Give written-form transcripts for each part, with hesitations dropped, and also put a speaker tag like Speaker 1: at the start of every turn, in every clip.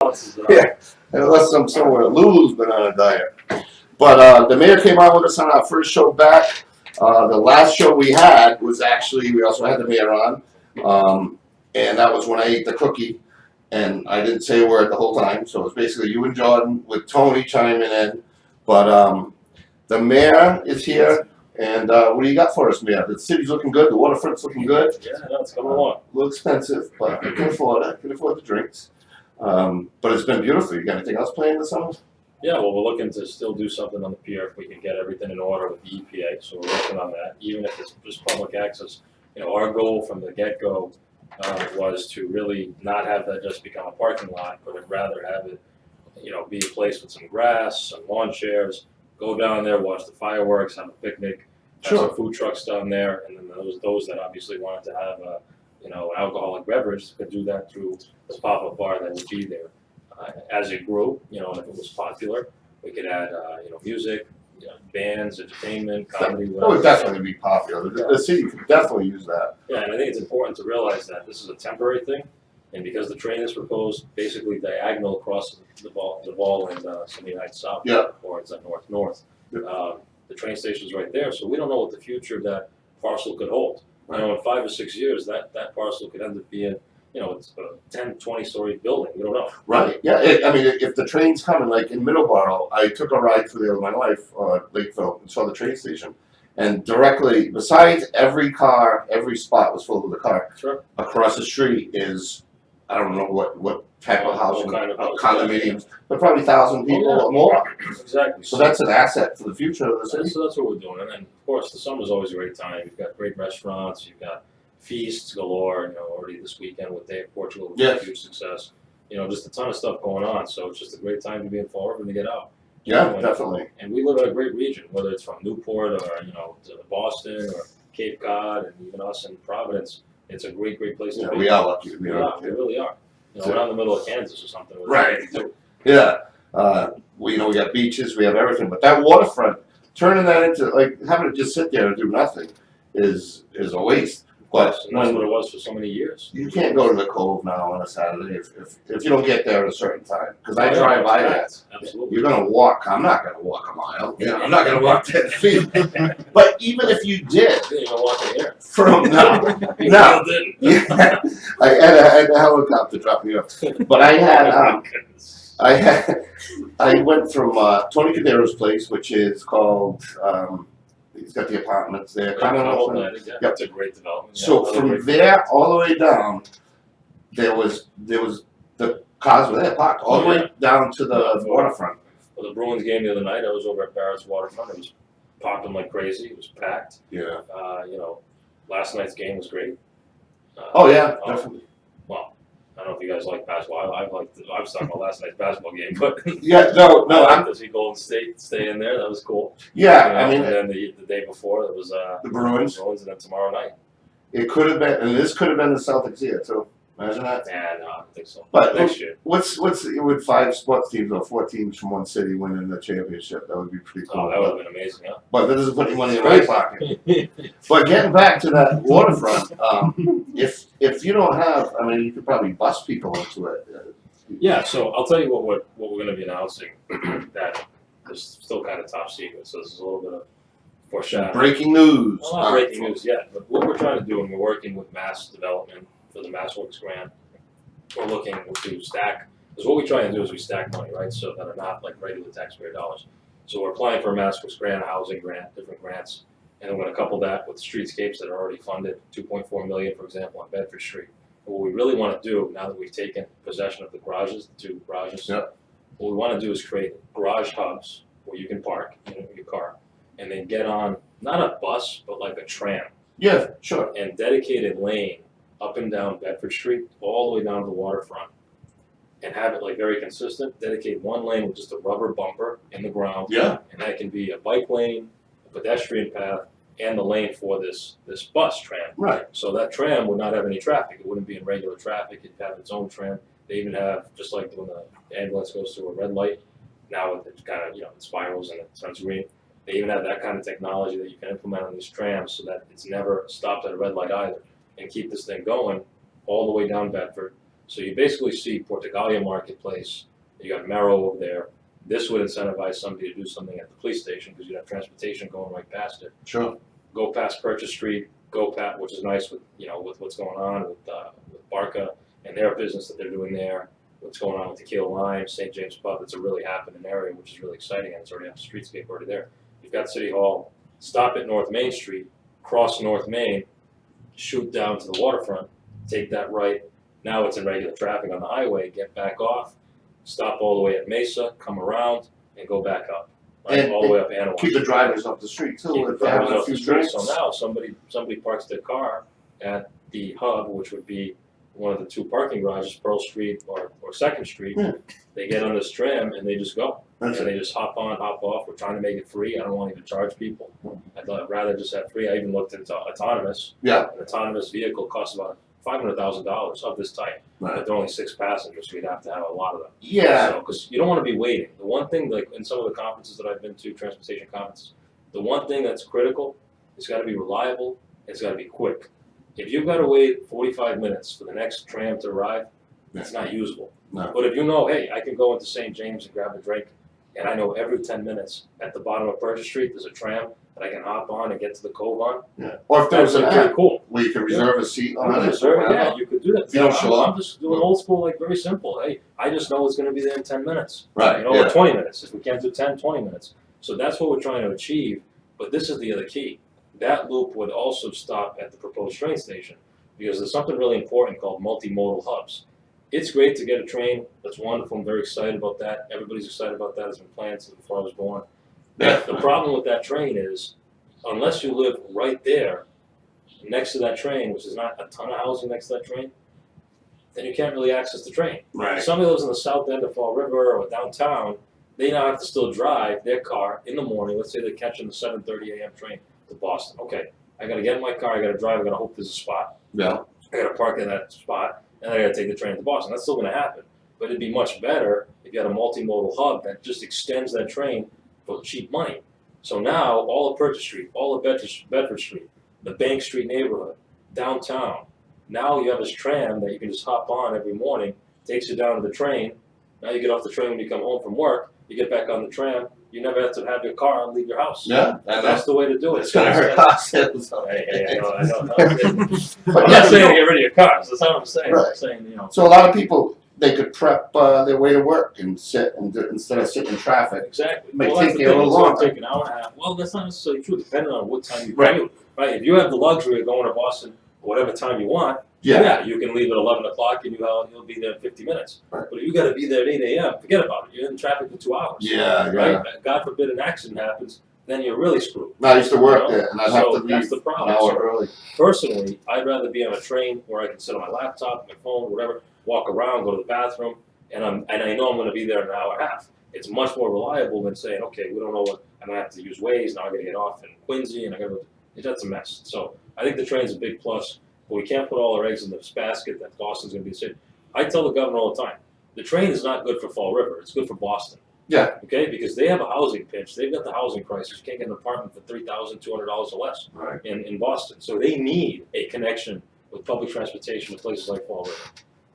Speaker 1: bounces it up.
Speaker 2: Yeah, unless I'm somewhere. Lulu's been on a diet. But the mayor came out with us on our first show back. The last show we had was actually, we also had the mayor on. And that was when I ate the cookie. And I didn't say a word the whole time. So it was basically you and Jordan with Tony chiming in. But the mayor is here. And what do you got for us, Mayor? The city's looking good. The waterfront's looking good.
Speaker 1: Yeah, no, it's coming along.
Speaker 2: A little expensive, but I can afford it. I can afford the drinks. But it's been beautiful. You got anything else planned this summer?
Speaker 1: Yeah, well, we're looking to still do something on the pier if we can get everything in order with the EPA. So we're working on that, even if it's just public access. You know, our goal from the get-go was to really not have that just become a parking lot, but rather have it, you know, be a place with some grass, some lawn chairs, go down there, watch the fireworks, have a picnic, have some food trucks down there, and then those that obviously wanted to have a, you know, an alcoholic beverage could do that through this pop-up bar that would be there. As it grew, you know, and if it was popular, we could add, you know, music, you know, bands, entertainment, comedy,
Speaker 2: That
Speaker 1: whatever.
Speaker 2: would definitely be popular. The city could definitely use that.
Speaker 1: Yeah, and I think it's important to realize that this is a temporary thing, and because the train is proposed basically diagonal across the ball and Sunny Heights South,
Speaker 2: Yeah.
Speaker 1: or it's north. The train station's right there, so we don't know what the future of that parcel could hold. You know, in 5 or 6 years, that parcel could end up being, you know, it's a 10, 20-story building. We don't know.
Speaker 2: Right. Yeah. I mean, if the train's coming, like in Middleborough, I took a ride through there with my wife, Lakeville, and saw the train station. And directly, besides every car, every spot was full with a car.
Speaker 1: Sure.
Speaker 2: Across the street is, I don't know what type of housing,
Speaker 1: Kind of
Speaker 2: condominiums, but probably 1,000 people or more.
Speaker 1: Exactly.
Speaker 2: So that's an asset for the future of the city.
Speaker 1: So that's what we're doing. And then, of course, the summer's always a great time. You've got great restaurants. You've got feasts galore. You know, already this weekend with Day of Portugal was a huge success. You know, just a ton of stuff going on. So it's just a great time to be in Fall River and to get out.
Speaker 2: Yeah, definitely.
Speaker 1: And we live in a great region, whether it's from Newport or, you know, to Boston or Cape Cod, and even us in Providence. It's a great, great place to be.
Speaker 2: We are lucky to be
Speaker 1: We really are. You know, we're out in the middle of Kansas or something.
Speaker 2: Right. Yeah. We got beaches, we have everything, but that waterfront, turning that into, like, having it just sit there and do nothing is a waste. But
Speaker 1: And that's what it was for so many years.
Speaker 2: you can't go to the Cove now on a Saturday if you don't get there at a certain time. Because I drive by that.
Speaker 1: Absolutely.
Speaker 2: You're gonna walk. I'm not gonna walk a mile. I'm not gonna walk 10 feet. But even if you did,
Speaker 1: You didn't even walk in here.
Speaker 2: from now,
Speaker 1: You
Speaker 2: no.
Speaker 1: didn't.
Speaker 2: Yeah, I had a helicopter drop me off. But I had I went from Tony Cadero's place, which is called he's got the apartments there.
Speaker 1: Yeah, it's a great development.
Speaker 2: So from there all the way down, there was the cars were there parked all the way down to the waterfront.
Speaker 1: Well, the Bruins game the other night, I was over at Barrett's Waterfront. It was popping like crazy. It was packed.
Speaker 2: Yeah.
Speaker 1: You know, last night's game was great.
Speaker 2: Oh yeah, definitely.
Speaker 1: Well, I don't know if you guys like basketball. I was talking about last night's basketball game, but
Speaker 2: Yeah, no,
Speaker 1: I like to see Golden State stay in there. That was cool.
Speaker 2: yeah.
Speaker 1: You know,
Speaker 2: I mean,
Speaker 1: and then the day before it was
Speaker 2: the Bruins.
Speaker 1: and then tomorrow night.
Speaker 2: It could have been, and this could have been the Celtics here too. Imagine that.
Speaker 1: Yeah, no, I don't think so.
Speaker 2: But
Speaker 1: Next year.
Speaker 2: What's with 5 sports teams or 4 teams from one city winning the championship? That would be pretty cool.
Speaker 1: Oh, that would have been amazing, huh?
Speaker 2: But that doesn't put any money in my pocket. But getting back to that waterfront, if you don't have, I mean, you could probably bus people into it.
Speaker 1: Yeah, so I'll tell you what we're going to be announcing that is still kind of top secret. So this is a little bit of foreshadowing.
Speaker 2: Breaking news.
Speaker 1: Well, not breaking news yet, but what we're trying to do, and we're working with Mass Development for the MassWorks grant, we're looking to stack, because what we try and do is we stack money, right, so that are not like regular taxpayer dollars. So we're applying for a MassWorks grant, a housing grant, different grants, and then we're going to couple that with streetscapes that are already funded, $2.4 million, for example, on Bedford Street. And what we really want to do, now that we've taken possession of the garages, the 2 garages, what we want to do is create garage hubs where you can park your car, and then get on, not a bus, but like a tram.
Speaker 2: Yeah, sure.
Speaker 1: And dedicated lane up and down Bedford Street, all the way down to the waterfront, and have it like very consistent. Dedicate one lane with just a rubber bumper in the ground.
Speaker 2: Yeah.
Speaker 1: And that can be a bike lane, a pedestrian path, and the lane for this bus tram.
Speaker 2: Right.
Speaker 1: So that tram would not have any traffic. It wouldn't be in regular traffic. It'd have its own tram. They even have, just like when the ambulance goes through a red light, now it kind of, it spirals and it turns green. They even have that kind of technology that you can implement on these trams so that it's never stopped at a red light either, and keep this thing going all the way down Bedford So you basically see Portugalia Marketplace, you got Merrow over there. This would incentivize somebody to do something at the police station because you'd have transportation going right past it.
Speaker 2: Sure.
Speaker 1: Go past Purchase Street, go past, which is nice with, with what's going on with Barca and their business that they're doing there. What's going on with Tequila Lime, St. James Pub, it's a really happening area, which is really exciting, and it's already on streetscape already there. You've got City Hall, stop at North Main Street, cross North Main, shoot down to the waterfront, take that right. Now it's in regular traffic on the highway, get back off, stop all the way at Mesa, come around, and go back up. Right,
Speaker 2: And-
Speaker 1: all the way up Anahuac.
Speaker 2: Keep the drivers off the street too.
Speaker 1: Keep
Speaker 2: If
Speaker 1: the
Speaker 2: they're having
Speaker 1: drivers
Speaker 2: a
Speaker 1: off
Speaker 2: few
Speaker 1: the street.
Speaker 2: drinks.
Speaker 1: So now somebody parks their car at the hub, which would be one of the two parking garages, Pearl Street or Second Street.
Speaker 2: Yeah.
Speaker 1: They get on this tram and they just go.
Speaker 2: That's
Speaker 1: And
Speaker 2: it.
Speaker 1: they just hop on, hop off. We're trying to make it free. I don't want to even charge people. I'd rather just have free. I even looked into autonomous.
Speaker 2: Yeah.
Speaker 1: An autonomous vehicle costs about $500,000 of this type.
Speaker 2: Right.
Speaker 1: But there are only 6 passengers, so you'd have to have a lot of them.
Speaker 2: Yeah.
Speaker 1: So, because you don't want to be waiting. The one thing, like in some of the conferences that I've been to, transportation conferences, the one thing that's critical, it's got to be reliable, it's got to be quick. If you've got to wait 45 minutes for the next tram to arrive, it's not usable.
Speaker 2: No.
Speaker 1: But if you know, hey, I can go into St. James and grab a drink, and I know every 10 minutes at the bottom of Purchase Street, there's a tram that I can hop on and get to the Cove on,
Speaker 2: Yeah. Or if there
Speaker 1: that's
Speaker 2: was an
Speaker 1: pretty
Speaker 2: app
Speaker 1: cool.
Speaker 2: where you can reserve a seat on it.
Speaker 1: Yeah, you could do that.
Speaker 2: If you don't show
Speaker 1: I'm
Speaker 2: up.
Speaker 1: just doing old school, like very simple. Hey, I just know it's gonna be there in 10 minutes.
Speaker 2: Right.
Speaker 1: Or
Speaker 2: Yeah.
Speaker 1: 20 minutes. If we can't do 10, 20 minutes. So that's what we're trying to achieve. But this is the other key. That loop would also stop at the proposed train station because there's something really important called multimodal hubs. It's great to get a train. That's wonderful. I'm very excited about that. Everybody's excited about that. It's been planned since before I was born.
Speaker 2: Yeah.
Speaker 1: The problem with that train is, unless you live right there, next to that train, which is not a ton of housing next to that train, then you can't really access the train.
Speaker 2: Right.
Speaker 1: If somebody lives in the south end of Fall River or downtown, they now have to still drive their car in the morning. Let's say they're catching the 7:30 a.m. train to Boston. Okay, I gotta get in my car, I gotta drive, I gotta hope there's a spot.
Speaker 2: Yeah.
Speaker 1: I gotta park in that spot, and I gotta take the train to Boston. That's still gonna happen. But it'd be much better if you had a multimodal hub that just extends that train for cheap money. So now, all of Purchase Street, all of Bedford Street, the Bank Street neighborhood, downtown, now you have this tram that you can just hop on every morning, takes you down to the train. Now you get off the train when you come home from work, you get back on the tram, you never have to have your car and leave your house.
Speaker 2: Yeah. And
Speaker 1: That's
Speaker 2: that's
Speaker 1: the way to do it.
Speaker 2: it's gonna hurt costs.
Speaker 1: Hey, I know. I'm
Speaker 2: But
Speaker 1: not
Speaker 2: yeah,
Speaker 1: saying to get rid of your cars, that's not what I'm saying.
Speaker 2: Right.
Speaker 1: I'm saying,
Speaker 2: So a lot of people, they could prep their way to work and sit and do, instead of sitting in traffic.
Speaker 1: exactly.
Speaker 2: May
Speaker 1: Well, that's
Speaker 2: take
Speaker 1: the
Speaker 2: you a
Speaker 1: thing,
Speaker 2: little
Speaker 1: it's gonna
Speaker 2: longer.
Speaker 1: take an hour and a half. Well, that's not necessarily true, depending on what time you
Speaker 2: Right.
Speaker 1: commute. Right, if you have the luxury of going to Boston whatever time you want,
Speaker 2: Yeah.
Speaker 1: you can leave at 11 o'clock and you'll be there in 50 minutes.
Speaker 2: Right.
Speaker 1: But if you gotta be there at 8 a.m., forget about it. You're in traffic for 2 hours.
Speaker 2: Yeah.
Speaker 1: Right?
Speaker 2: Yeah.
Speaker 1: God forbid an accident happens, then you're really screwed.
Speaker 2: I used to work
Speaker 1: You know?
Speaker 2: there, and I'd have
Speaker 1: So
Speaker 2: to leave
Speaker 1: that's the
Speaker 2: an
Speaker 1: problem.
Speaker 2: hour
Speaker 1: So
Speaker 2: early.
Speaker 1: personally, I'd rather be on a train where I can sit on my laptop, my phone, whatever, walk around, go to the bathroom, and I know I'm gonna be there in an hour and a half. It's much more reliable than saying, okay, we don't know what, I'm gonna have to use Waze, now I gotta get off in Quincy, and that's a mess. So I think the train's a big plus, but we can't put all our eggs in this basket that Boston's gonna be the city. I tell the governor all the time, the train is not good for Fall River, it's good for Boston.
Speaker 2: Yeah.
Speaker 1: Okay, because they have a housing pinch, they've got the housing crisis, you can't get an apartment for $3,200 or less
Speaker 2: Right.
Speaker 1: in Boston. So they need a connection with public transportation with places like Fall River.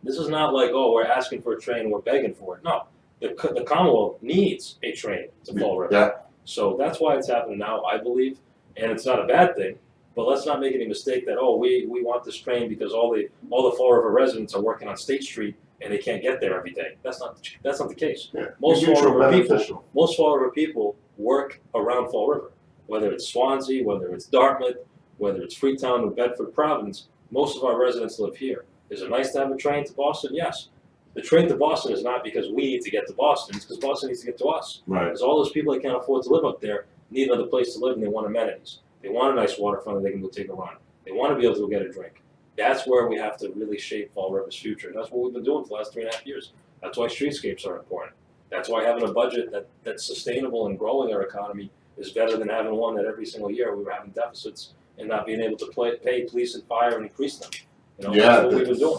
Speaker 1: This is not like, oh, we're asking for a train, we're begging for it. No, the Commonwealth needs a train to Fall River.
Speaker 2: Yeah.
Speaker 1: So that's why it's happening now, I believe, and it's not a bad thing. But let's not make any mistake that, oh, we want this train because all the Fall River residents are working on State Street and they can't get there every day. That's not the case.
Speaker 2: Yeah.
Speaker 1: Most Fall
Speaker 2: Mutual
Speaker 1: River
Speaker 2: beneficial.
Speaker 1: Most Fall River people work around Fall River, whether it's Swansea, whether it's Dartmouth, whether it's Freetown, New Bedford, Providence. Most of our residents live here. Is it nice to have a train to Boston? Yes. The train to Boston is not because we need to get to Boston, it's because Boston needs to get to us.
Speaker 2: Right.
Speaker 1: Because all those people that can't afford to live up there need another place to live and they want amenities. They want a nice waterfront that they can go take a run. They want to be able to go get a drink. That's where we have to really shape Fall River's future. And that's what we've been doing for the last 3.5 years. That's why streetscapes are important. That's why having a budget that's sustainable and growing our economy is better than having one that every single year we were having deficits and not being able to pay police and fire and increase them.
Speaker 2: Yeah,
Speaker 1: That's what we've been doing.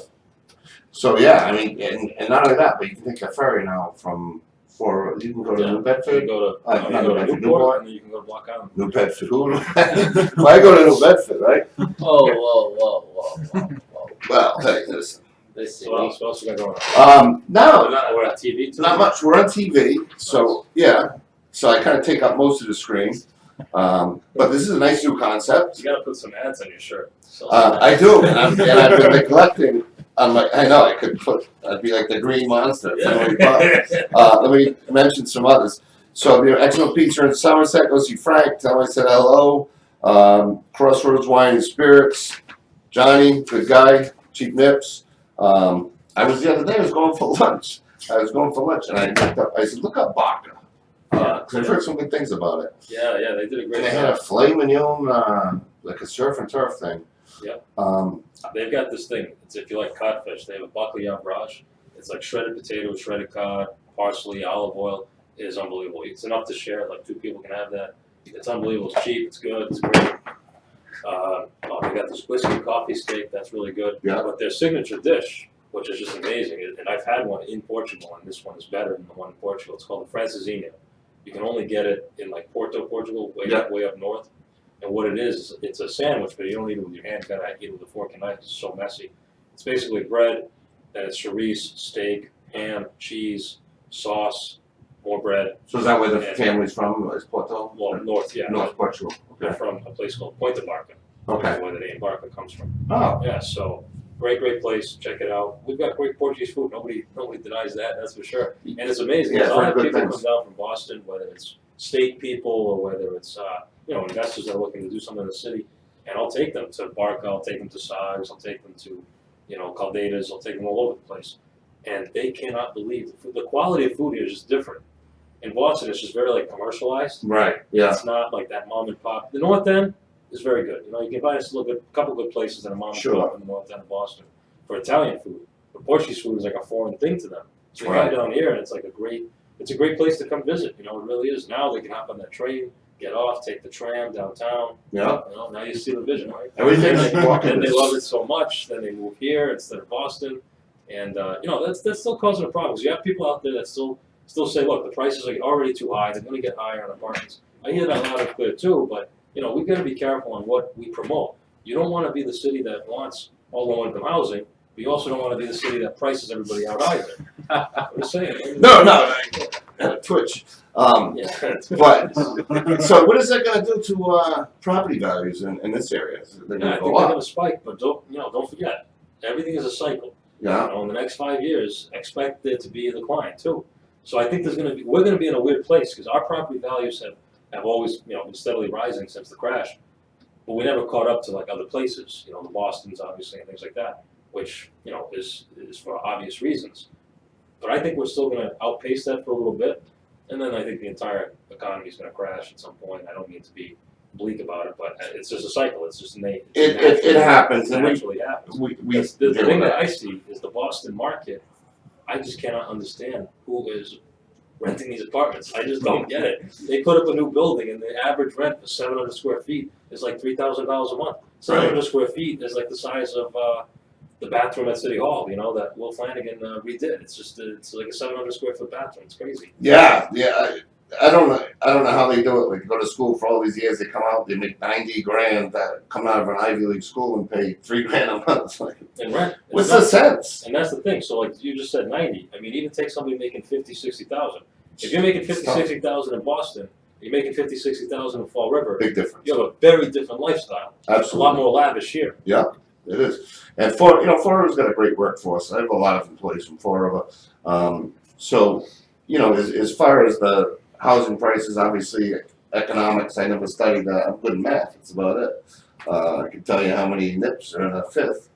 Speaker 2: So yeah, I mean, and not only that, but you can take a ferry now from you can go to
Speaker 1: Yeah.
Speaker 2: New
Speaker 1: You
Speaker 2: Bedford,
Speaker 1: go to,
Speaker 2: not
Speaker 1: you
Speaker 2: New
Speaker 1: go to
Speaker 2: Bedford,
Speaker 1: Newport,
Speaker 2: Newport.
Speaker 1: and then you can go to Block Island.
Speaker 2: New Bedford. Well, I go to New Bedford, right?
Speaker 3: Whoa.
Speaker 2: Well, hey, listen.
Speaker 3: Listen,
Speaker 1: What else we got going on?
Speaker 2: No,
Speaker 1: We're on TV too?
Speaker 2: not much. We're on TV, so yeah. So I kind of take up most of the screen. But this is a nice new concept.
Speaker 1: You gotta put some ads on your shirt. So
Speaker 2: I do, and I've been neglecting. I know I could put. I'd be like the Green Monster. Let me mention some others. So the Excellent Pizza in Somerset. Go see Frank. Tell him I said hello. Crossroads Wine and Spirits. Johnny, good guy. Cheap Nips. I was the other day. I was going for lunch. And I looked up. I said, "Look up Baca." Because I've heard some good things about it.
Speaker 1: Yeah, they did a
Speaker 2: And
Speaker 1: great
Speaker 2: they had a
Speaker 1: job.
Speaker 2: filet mignon, like a surf and turf thing.
Speaker 1: Yep.
Speaker 2: Um,
Speaker 1: They've got this thing. It's if you like codfish, they have a bacalhau barrage. It's like shredded potatoes, shredded cod, parsley, olive oil. It is unbelievable. It's enough to share. Like 2 people can have that. It's unbelievable. It's cheap. It's good. It's great. They got this whiskey coffee steak. That's really good.
Speaker 2: Yeah.
Speaker 1: But their signature dish, which is just amazing, and I've had one in Portugal, and this one is better than the one in Portugal. It's called the Francesinha. You can only get it in like Porto, Portugal, way up north. And what it is, it's a sandwich, but you don't eat it with your hand. You gotta eat it with a fork and knife. It's so messy. It's basically bread, then it's chorizo, steak, ham, cheese, sauce, more bread.
Speaker 2: so is that where the
Speaker 1: Yeah.
Speaker 2: family's from? Is Porto?
Speaker 1: Well, north, yeah.
Speaker 2: North Portugal.
Speaker 1: They're
Speaker 2: Okay.
Speaker 1: from a place called Ponta Barca.
Speaker 2: Okay.
Speaker 1: Where the name Barca comes from.
Speaker 2: Oh,
Speaker 1: Yeah, so great place. Check it out. We've got great Portuguese food. Nobody denies that. That's for sure. And it's amazing.
Speaker 2: Yeah,
Speaker 1: I'll
Speaker 2: very
Speaker 1: have
Speaker 2: good
Speaker 1: people
Speaker 2: things.
Speaker 1: come down from Boston, whether it's state people or whether it's investors that are looking to do something in the city, and I'll take them to Barca. I'll take them to Sags. I'll take them to Caldetas. I'll take them all over the place, and they cannot believe the food. The quality of food here is just different. In Boston, it's just very like commercialized.
Speaker 2: right. Yeah.
Speaker 1: It's not like that mom and pop. The North End is very good. You can find us a couple good places that are mom and
Speaker 2: Sure.
Speaker 1: pop in the North End of Boston for Italian food. But Portuguese food is like a foreign thing to them. So you
Speaker 2: Right.
Speaker 1: come down here and it's like it's a great place to come visit. It really is. Now they can hop on that train, get off, take the tram downtown.
Speaker 2: Yeah.
Speaker 1: Now you see the vision, right?
Speaker 2: Everything's walking
Speaker 1: And they
Speaker 2: distance.
Speaker 1: love it so much, then they move here instead of Boston. And that's still causing a problem. 'Cause you have people out there that still say, look, the prices are already too high. They're going to get higher on apartments. I hear that loud and clear too, but we've got to be careful on what we promote. You don't want to be the city that wants all low-income housing, but you also don't want to be the city that prices everybody out either. I'm just saying.
Speaker 2: No. Twitch.
Speaker 1: Yeah.
Speaker 2: But so what is that going to do to property values in this area? Is it
Speaker 1: Yeah, I
Speaker 2: going
Speaker 1: think
Speaker 2: to
Speaker 1: they're
Speaker 2: go
Speaker 1: going
Speaker 2: up?
Speaker 1: to spike, but don't forget, everything is a cycle.
Speaker 2: Yeah.
Speaker 1: In the next 5 years, expect there to be a decline too. So I think we're going to be in a weird place because our property values have always been steadily rising since the crash, but we never caught up to like other places, the Boston's obviously and things like that, which is for obvious reasons. But I think we're still going to outpace that for a little bit, and then I think the entire economy is going to crash at some point. I don't mean to be bleak about it, but it's just a cycle. It's just
Speaker 2: It happens,
Speaker 1: It
Speaker 2: and
Speaker 1: naturally happens.
Speaker 2: we
Speaker 1: The thing that I see is the Boston market. I just cannot understand who is renting these apartments. I just don't get it. They put up a new building and the average rent for 700 square feet is like $3,000 a month. 700 square feet is like the size of the bathroom at City Hall, that Will Flanagan redid. It's like a 700 square foot bathroom. It's crazy.
Speaker 2: Yeah. I don't know how they do it. Like, go to school for all these years, they come out, they make $90,000 that come out of an Ivy League school and pay $3,000 a month. Like,
Speaker 1: And rent.
Speaker 2: what's the sense?
Speaker 1: And that's the thing. So like you just said 90. I mean, even take somebody making 50, 60,000. If you're making 50, 60,000 in Boston, you're making 50, 60,000 in Fall River.
Speaker 2: Big difference.
Speaker 1: You have a very different lifestyle. It's a lot
Speaker 2: Absolutely.
Speaker 1: more lavish here.
Speaker 2: Yeah, it is. And Fall River's got a great workforce. I have a lot of employees from Fall River. So, as far as the housing prices, obviously economics, I never studied that. I'm good in math, that's about it. I can tell you how many nips are in a fifth.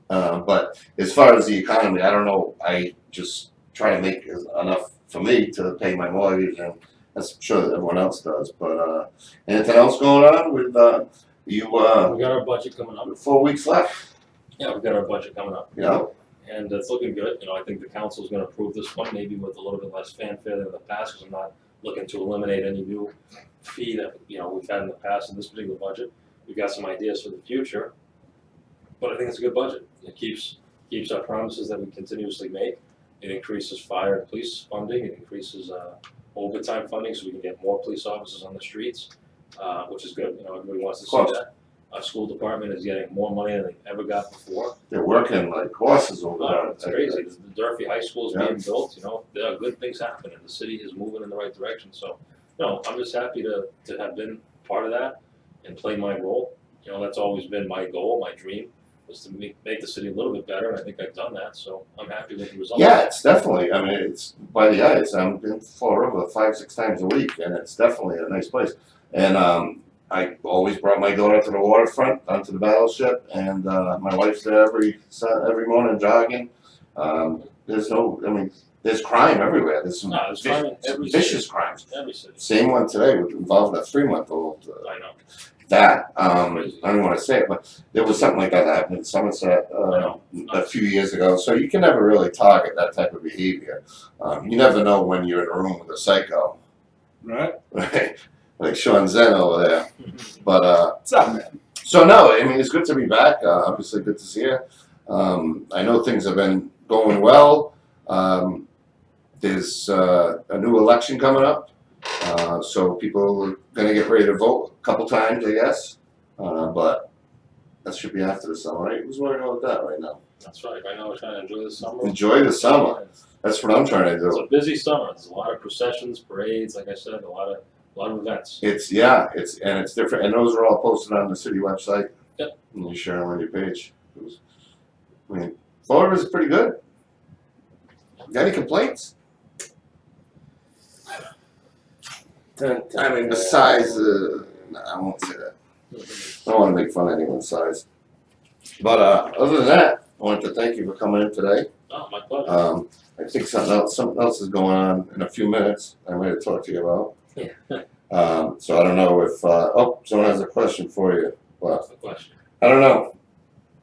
Speaker 2: But as far as the economy, I don't know. I just try to make enough for me to pay my mortgage, and I'm sure that everyone else does. But anything else going on with you?
Speaker 1: We got our budget coming up.
Speaker 2: 4 weeks left.
Speaker 1: Yeah, we've got our budget coming up.
Speaker 2: Yeah.
Speaker 1: And it's looking good. I think the council's going to approve this one, maybe with a little bit less fanfare than in the past, because I'm not looking to eliminate any new fee that we've had in the past in this particular budget. We've got some ideas for the future, but I think it's a good budget. It keeps our promises that we continuously make. It increases fire and police funding. It increases overtime funding, so we can get more police officers on the streets, which is good. Everybody wants to see that. Our school department is getting more money than they ever got before.
Speaker 2: They're working like horses over there.
Speaker 1: It's crazy. The Durfee High School is
Speaker 2: Yeah.
Speaker 1: being built, there are good things happening. The city is moving in the right direction. So, I'm just happy to have been part of that and play my role. That's always been my goal, my dream, was to make the city a little bit better, and I think I've done that. So I'm happy with the results.
Speaker 2: Yeah, it's definitely, I mean, it's by the eyes. I'm in Fall River 5-6 times a week, and it's definitely a nice place. And I always brought my daughter to the waterfront, onto the battleship, and my wife's there every morning jogging. There's crime everywhere. There's some
Speaker 1: No, it's crime in every
Speaker 2: vicious
Speaker 1: city.
Speaker 2: crimes.
Speaker 1: Every city.
Speaker 2: Same one today involving a 3-month-old.
Speaker 1: I know.
Speaker 2: I don't want to say it, but there was something like that happened in Somerset a few years ago. So you can never really target that type of behavior. You never know when you're in a room with a psycho,
Speaker 3: Right?
Speaker 2: right? Like Sean Zen over there. But
Speaker 3: What's up, man?
Speaker 2: so no, I mean it's good to be back. Obviously, good to see you. I know things have been going well. There's a new election coming up. So people are gonna get ready to vote a couple times, I guess. But that should be after the summer, right? Who's worried about that right now?
Speaker 1: That's right. Right now we're trying to enjoy the summer.
Speaker 2: Enjoy the summer. That's what I'm trying to
Speaker 1: It's
Speaker 2: do.
Speaker 1: a busy summer. There's a lot of processions, parades, like I said, a lot of events.
Speaker 2: It's different, and those are all posted on the city website.
Speaker 1: Yep.
Speaker 2: And you share them on your page. I mean, Florida's pretty good. Got any complaints? I mean, besides, I won't say that. I don't want to make fun of anyone's size. But other than that, I wanted to thank you for coming in today.
Speaker 1: Oh, my pleasure.
Speaker 2: I think something else is going on in a few minutes. I might have talked to you about.
Speaker 1: Yeah.
Speaker 2: So I don't know if someone has a question for you. Well,
Speaker 1: That's the question.
Speaker 2: I don't know,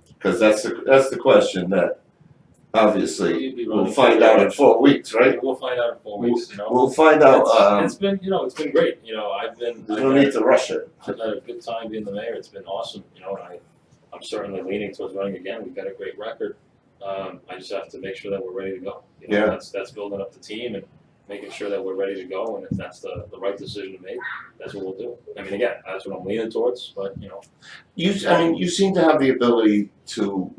Speaker 2: because that's the question that obviously
Speaker 1: You'd be
Speaker 2: we'll
Speaker 1: running
Speaker 2: find
Speaker 1: for
Speaker 2: out in
Speaker 1: election.
Speaker 2: 4 weeks, right?
Speaker 1: We'll find out in 4 weeks.
Speaker 2: We'll find out.
Speaker 1: It's been great.
Speaker 2: There's no need to rush it.
Speaker 1: I've had a good time being the mayor. It's been awesome. And I'm certainly leaning towards running again. We've got a great record. I just have to make sure that we're ready to go.
Speaker 2: Yeah.
Speaker 1: That's building up the team and making sure that we're ready to go. And if that's the right decision to make, that's what we'll do. I mean, again, that's what I'm leaning towards. But
Speaker 2: You seem to have the ability to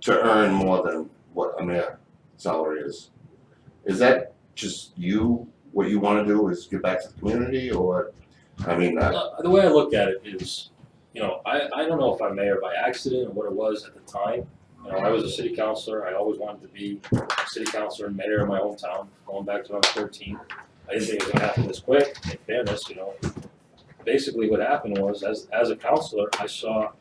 Speaker 2: earn more than what a mayor salary is. Is that just you? What you want to do is give back to the community, or I mean,
Speaker 1: the way I look at it is, I don't know if I'm mayor by accident or what it was at the time. I was a city councilor. I always wanted to be city councilor and mayor in my hometown, going back to when I was 13. I didn't think it was going to happen this quick. In fairness, basically what happened was, as a councilor, I saw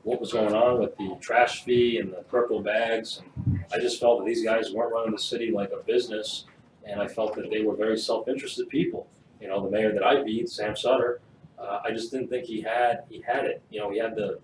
Speaker 1: what was going on with the trash fee and the purple bags, and I just felt that these guys weren't running the city like a business, and I felt that they were very self-interested people. The mayor that I beat, Sam Sutter, I just didn't think he had it. He had the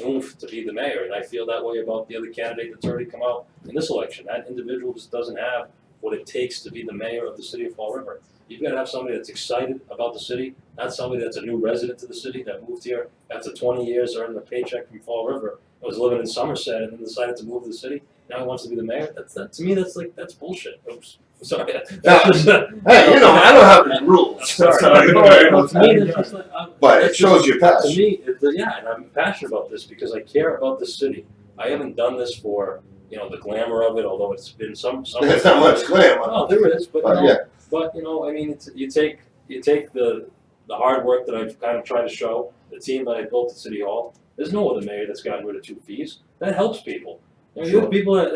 Speaker 1: oomph to be the mayor, and I feel that way about the other candidate that's already come out in this election. That individual just doesn't have what it takes to be the mayor of the city of Fall River. You've got to have somebody that's excited about the city, not somebody that's a new resident to the city that moved here after 20 years earning a paycheck from Fall River, was living in Somerset and then decided to move to the city. Now he wants to be the mayor. To me, that's bullshit. Oops. Sorry.
Speaker 2: hey, I don't have any rules.
Speaker 1: Sorry.
Speaker 2: Don't
Speaker 1: To me, that's just like,
Speaker 2: but it shows your
Speaker 1: to
Speaker 2: passion.
Speaker 1: me, and I'm passionate about this because I care about the city. I haven't done this for the glamour of it, although it's been some.
Speaker 2: There's not much glamour.
Speaker 1: No, there is, but
Speaker 2: yeah.
Speaker 1: I mean, you take the hard work that I've kind of tried to show, the team that I built at City Hall. There's no other mayor that's gotten rid of 2 fees. That helps people. You have people that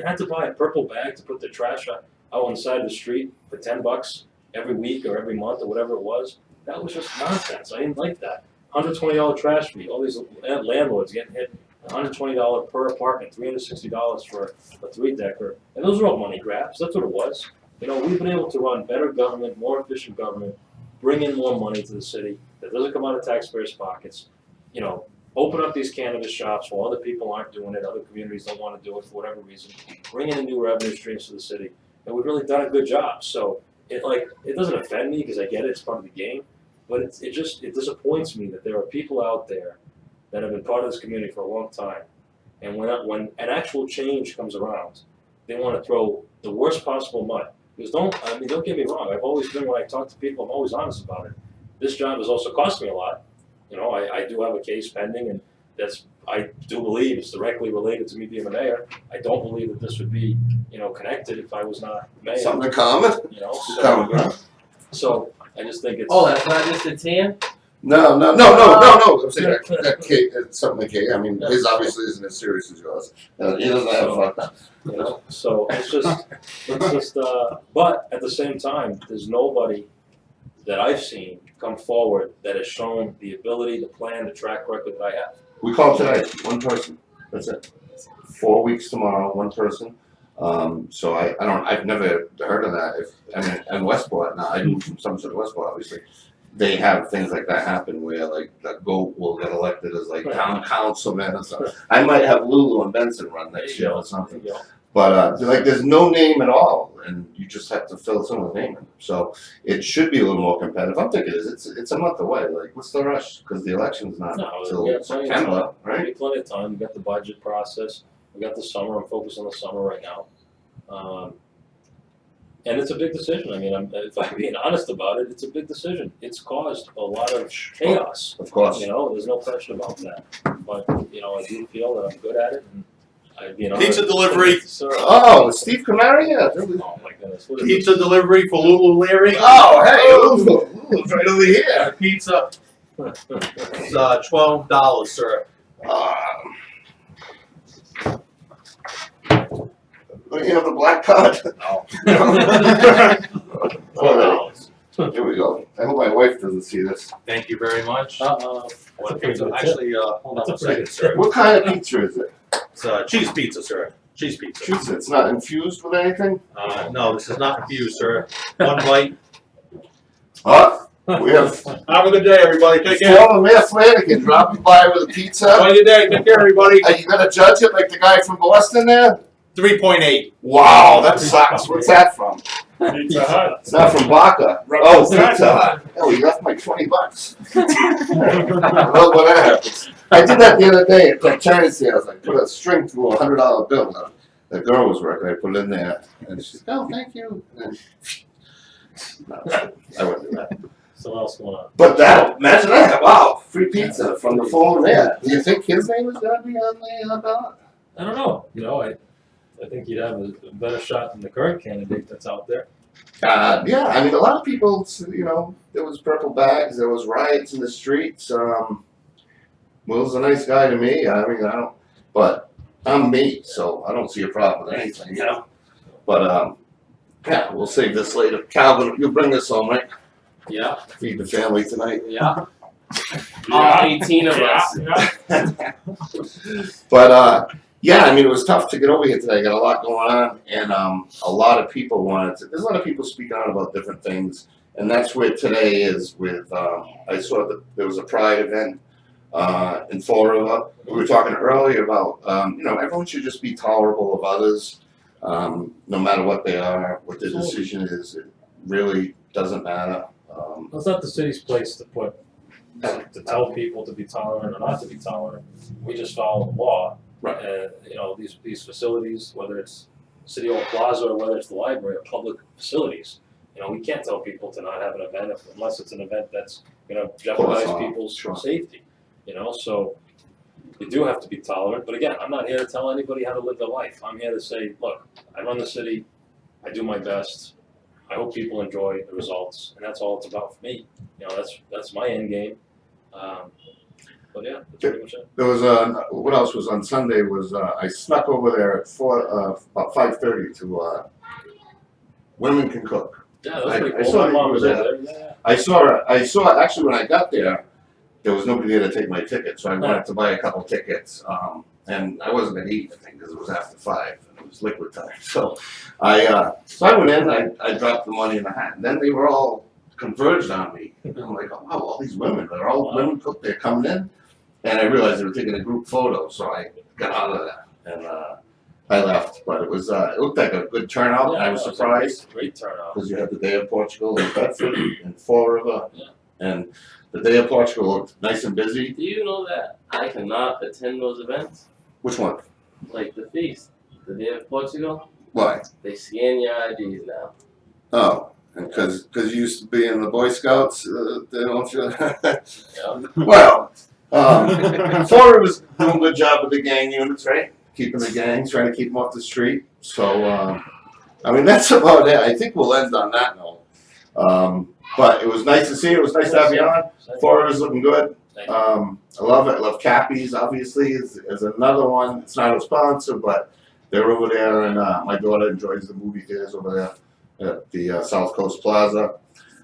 Speaker 1: had to buy a purple bag to put their trash out on the side of the street for $10 every week or every month or whatever it was. That was just nonsense. I didn't like that. $120 trash fee. All these landlords getting hit $120 per apartment, $360 for a 3-decker, and those are all money grabs. That's what it was. We've been able to run better government, more efficient government, bring in more money to the city that doesn't come out of taxpayers' pockets. Open up these cannabis shops while other people aren't doing it, other communities don't want to do it for whatever reason, bring in new revenue streams to the city, and we've really done a good job. So it doesn't offend me because I get it, it's part of the game, but it disappoints me that there are people out there that have been part of this community for a long time, and when an actual change comes around, they want to throw the worst possible mud. Because don't get me wrong, I've always been, when I talk to people, I'm always honest about it. This job has also cost me a lot. you know, I do have a case pending, and I do believe it's directly related to me being the mayor. I don't believe that this would be, you know, connected if I was not mayor.
Speaker 2: Something to comment?
Speaker 1: You know,
Speaker 2: Comment.
Speaker 1: so I just think it's.
Speaker 3: Oh, that's not Mr. Tan?
Speaker 2: No. I'm saying that Kate, it's something like Kate. I mean, his obviously isn't as serious as yours. He doesn't have
Speaker 1: You know, so it's just, but at the same time, there's nobody that I've seen come forward that has shown the ability, the plan, the track record that I have.
Speaker 2: We called today, one person. That's it. 4 weeks tomorrow, one person. So I've never heard of that. And Westport, now I do from some sort of Westport, obviously. They have things like that happen where like the goat will get elected as like town councilman or something. I might have Lulu and Benson run next year or something. But like there's no name at all, and you just have to fill someone's name in. So it should be a little more competitive. I'm thinking it's a month away. Like what's the rush? Because the election's not
Speaker 1: No, we
Speaker 2: until
Speaker 1: got plenty of time.
Speaker 2: September,
Speaker 1: We
Speaker 2: right?
Speaker 1: got plenty of time. We got the budget process. We got the summer. I'm focused on the summer right now. And it's a big decision. I mean, if I'm being honest about it, it's a big decision. It's caused a lot of chaos.
Speaker 2: Of course.
Speaker 1: You know, there's no question about that. But, you know, I do feel that I'm good at it, and I'd be an honor.
Speaker 4: Pizza delivery.
Speaker 2: Oh, Steve Camara, yeah.
Speaker 1: Oh my goodness. What is
Speaker 4: Pizza delivery for Lulu Leary.
Speaker 2: Oh, hey, Lulu's right over here.
Speaker 4: Pizza. It's $12, sir.
Speaker 2: You have the black card?
Speaker 4: No.
Speaker 2: Here we go. I hope my wife doesn't see this.
Speaker 4: Thank you very much.
Speaker 1: What
Speaker 4: Pizza. Actually, hold on a second, sir.
Speaker 2: What kind of pizza is it?
Speaker 4: It's cheese pizza, sir. Cheese pizza.
Speaker 2: Pizza. It's not infused with anything?
Speaker 4: No, this is not infused, sir. One bite.
Speaker 2: We have
Speaker 4: Have a good day, everybody. Take care.
Speaker 2: former Mayor Flanagan dropping by with a pizza.
Speaker 4: Have a good day. Take care, everybody.
Speaker 2: Are you gonna judge it like the guy from Boston there?
Speaker 4: 3.8.
Speaker 2: Wow, that sucks. What's that from?
Speaker 1: Pizza Hut.
Speaker 2: It's not from Baca. Oh, Pizza Hut. Oh, you left my $20. Well, what happens? I did that the other day at the China sales. I put a string through a $100 bill. The girl was working. I put it in there, and she said, "Oh, thank you." And then, no, I wouldn't do that.
Speaker 1: So what else going on?
Speaker 2: But that, imagine that. Wow, free pizza from the former mayor. Do you think his name is gonna be on the ballot?
Speaker 1: I don't know. You know, I think you'd have a better shot than the current candidate that's out there.
Speaker 2: Yeah, I mean, a lot of people, you know, there was purple bags, there was riots in the streets. Will's a nice guy to me. I mean, but I'm me, so I don't see a problem with anything, you know. But yeah, we'll save this later. Calvin, you'll bring this home, right?
Speaker 3: Yeah.
Speaker 2: Feed the family tonight.
Speaker 3: Yeah. All 18 of us.
Speaker 2: But yeah, I mean, it was tough to get over here today. I got a lot going on, and a lot of people wanted to. There's a lot of people speaking out about different things, and that's where today is. With I saw that there was a Pride event in Fall River. We were talking earlier about you know, everyone should just be tolerable of others, no matter what they are, what their decision is. It really doesn't matter.
Speaker 1: It's not the city's place to to tell people to be tolerant or not to be tolerant. We just follow the law.
Speaker 2: Right.
Speaker 1: And, you know, these facilities, whether it's City Hall Plaza or whether it's the library, are public facilities. You know, we can't tell people to not have an event unless it's an event that's gonna jeopardize people's safety. You know, so you do have to be tolerant. But again, I'm not here to tell anybody how to live their life. I'm here to say, look, I run the city, I do my best. I hope people enjoy the results, and that's all it's about for me. You know, that's my end game. But yeah, that's pretty much it.
Speaker 2: There was what else was on Sunday was I snuck over there at about 5:30 to Women Can Cook.
Speaker 1: Yeah, that's pretty
Speaker 2: I
Speaker 1: cool.
Speaker 2: saw
Speaker 1: My
Speaker 2: you
Speaker 1: mom
Speaker 2: were
Speaker 1: was
Speaker 2: there.
Speaker 1: over there. Yeah.
Speaker 2: I saw actually when I got there was nobody there to take my ticket, so I went to buy a couple tickets, and I wasn't gonna eat anything because it was after 5 and it was liquid time. So I went in, I dropped the money in the hat, and then they were all converged on me. And I'm like, oh wow, all these women, they're all women cook, they're coming in. And I realized they were taking a group photo, so I got out of that and I left. But it was it looked like a good turnout.
Speaker 1: Yeah,
Speaker 2: I was
Speaker 1: it a
Speaker 2: surprised
Speaker 1: Great turnout.
Speaker 2: because you had the Day of Portugal in Bedford and Fall River,
Speaker 1: Yeah.
Speaker 2: and the Day of Portugal looked nice and busy.
Speaker 3: Do you know that I cannot attend those events?
Speaker 2: Which one?
Speaker 3: Like the feast, the Day of Portugal?
Speaker 2: Why?
Speaker 3: They scan your IDs now.
Speaker 2: Oh, And because you used to be in the Boy Scouts, they don't feel.
Speaker 3: Yeah.
Speaker 2: Well, Florida was doing a good job with the gang units, right? Keeping the gangs, trying to keep them off the street. So, I mean, that's about it. I think we'll end on that note. But it was nice to see you. It was nice to have you on. Florida's looking good.
Speaker 1: Thank you.
Speaker 2: I love it. I love Cappy's, obviously, is another one. It's not a sponsor, but they're over there, and my daughter enjoys the movie theaters over there at the South Coast Plaza.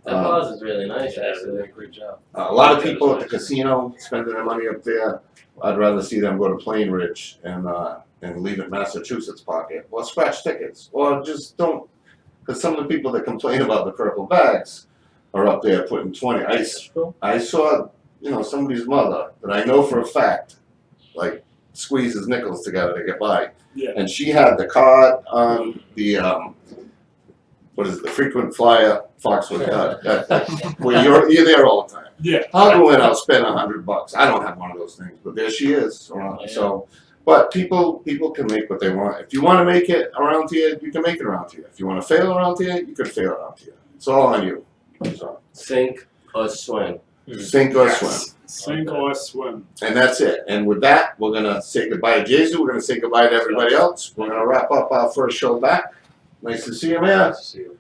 Speaker 3: That plaza is really nice,
Speaker 1: Yeah, they
Speaker 3: actually.
Speaker 1: did a great job.
Speaker 2: A lot of people at the casino spending their money up there. I'd rather see them go to Plain Ridge and leave it Massachusetts pocket, or scratch tickets, or just don't. Because some of the people that complain about the purple bags are up there putting 20. I saw, somebody's mother that I know for a fact, like, squeezes nickels together to get by.
Speaker 5: Yeah.
Speaker 2: And she had the card on the, the frequent flyer Foxwood card, where you're there all the time.
Speaker 5: Yeah.
Speaker 2: I'll go in, I'll spend $100. I don't have one of those things, but there she is. So, but people can make what they want. If you want to make it around here, you can make it around here. If you want to fail around here, you can fail around here. It's all on you. So,
Speaker 3: Sink or swim.
Speaker 2: sink or swim.
Speaker 5: Sink or swim.
Speaker 2: And that's it. And with that, we're going to say goodbye to Jasiel. We're going to say goodbye to everybody else. We're going to wrap up our first show back. Nice to see you, man.
Speaker 1: Nice to see you.